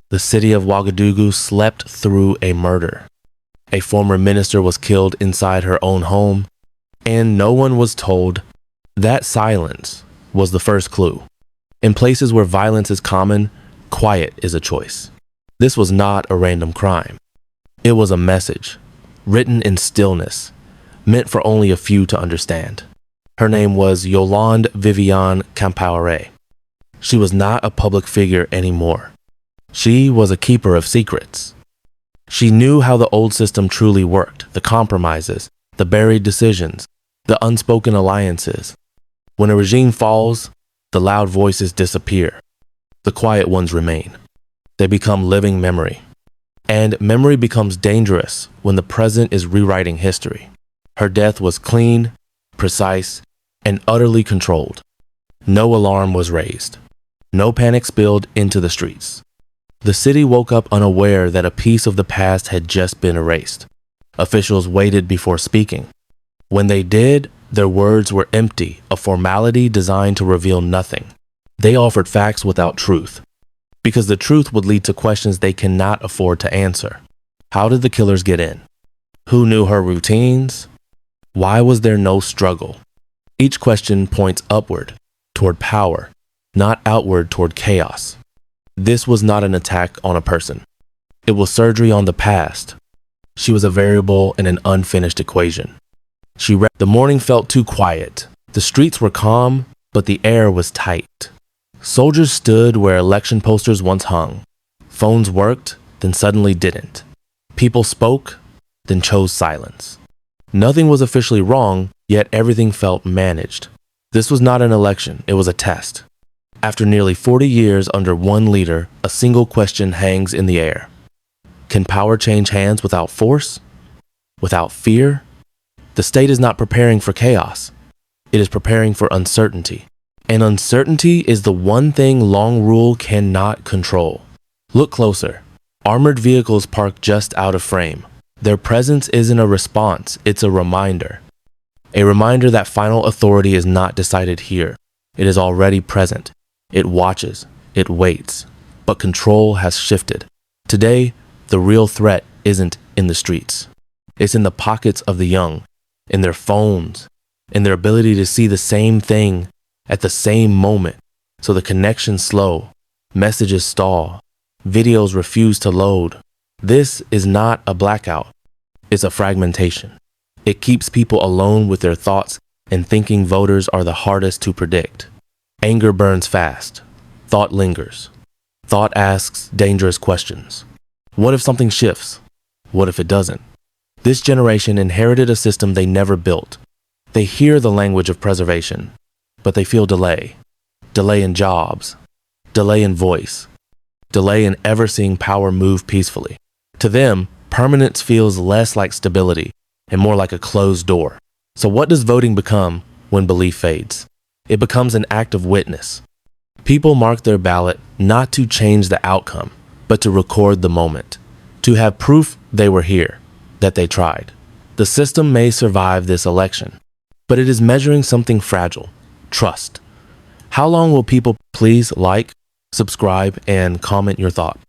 The city of Ouagadougou slept through a murder. A former minister was killed inside her own home, and no one was told. That silence was the first clue. In places where violence is common, quiet is a choice. This was not a random crime. It was a message, written in stillness, meant for only a few to understand. Her name was Yolande Viviane Compaoré. She was not a public figure anymore. She was a keeper of secrets. She knew how the old system truly worked, the compromises, the buried decisions, the unspoken alliances. When a regime falls, the loud voices disappear. The quiet ones remain. They become living memory. And memory becomes dangerous when the present is rewriting history. Her death was clean, precise, and utterly controlled. No alarm was raised. No panic spilled into the streets. The city woke up unaware that a piece of the past had just been erased. Officials waited before speaking. When they did, their words were empty, a formality designed to reveal nothing. They offered facts without truth, because the truth would lead to questions they cannot afford to answer. How did the killers get in? Who knew her routines? Why was there no struggle? Each question points upward, toward power, not outward toward chaos. This was not an attack on a person. It was surgery on the past. She was a variable in an unfinished equation. The morning felt too quiet. The streets were calm, but the air was tight. Soldiers stood where election posters once hung. Phones worked, then suddenly didn't. People spoke, then chose silence. Nothing was officially wrong, yet everything felt managed. This was not an election, it was a test. After nearly 40 years under one leader, a single question hangs in the air. Can power change hands without force? Without fear? The state is not preparing for chaos. It is preparing for uncertainty. And uncertainty is the one thing long rule cannot control. Look closer. Armored vehicles parked just out of frame. Their presence isn't a response, it's a reminder. A reminder that final authority is not decided here. It is already present. It watches, it waits, but control has shifted. Today, the real threat isn't in the streets. It's in the pockets of the young, in their phones, in their ability to see the same thing at the same moment. So the connections slow, messages stall, videos refuse to load. This is not a blackout. It's a fragmentation. It keeps people alone with their thoughts, and thinking voters are the hardest to predict. Anger burns fast. Thought lingers. Thought asks dangerous questions. What if something shifts? What if it doesn't? This generation inherited a system they never built. They hear the language of preservation, but they feel delay. Delay in jobs. Delay in voice. Delay in ever seeing power move peacefully. To them, permanence feels less like stability and more like a closed door. So what does voting become when belief fades? It becomes an act of witness. People mark their ballot not to change the outcome, but to record the moment, to have proof they were here, that they tried. The system may survive this election, but it is measuring something fragile: trust. How long will people please like, subscribe, and comment your thought?